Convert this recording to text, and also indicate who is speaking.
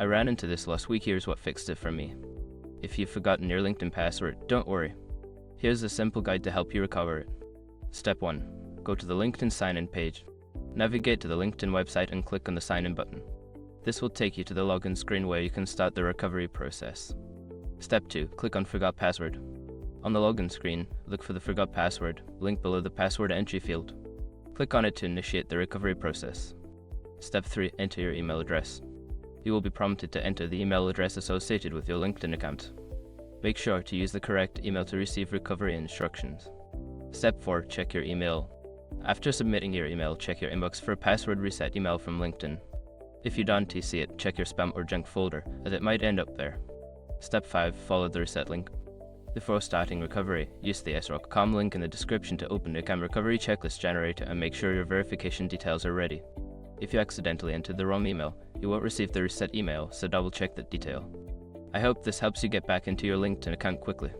Speaker 1: I ran into this last week. Here's what fixed it for me. If you've forgotten your LinkedIn password, don't worry. Here's a simple guide to help you recover it. Step 1. Go to the LinkedIn sign-in page. Navigate to the LinkedIn website and click on the sign-in button. This will take you to the login screen where you can start the recovery process. Step 2. Click on Forgot Password. On the login screen, look for the Forgot Password link below the password entry field. Click on it to initiate the recovery process. Step 3. Enter your email address. You will be prompted to enter the email address associated with your LinkedIn account. Make sure to use the correct email to receive recovery instructions. Step 4. Check your email. After submitting your email, check your inbox for a password reset email from LinkedIn. If you don't see it, check your spam or junk folder, as it might end up there. Step 5. Follow the reset link. Before starting recovery, use the sroc.com link in the description to open the CAM recovery checklist generator and make sure your verification details are ready. If you accidentally entered the wrong email, you won't receive the reset email, so double check that detail. I hope this helps you get back into your LinkedIn account quickly.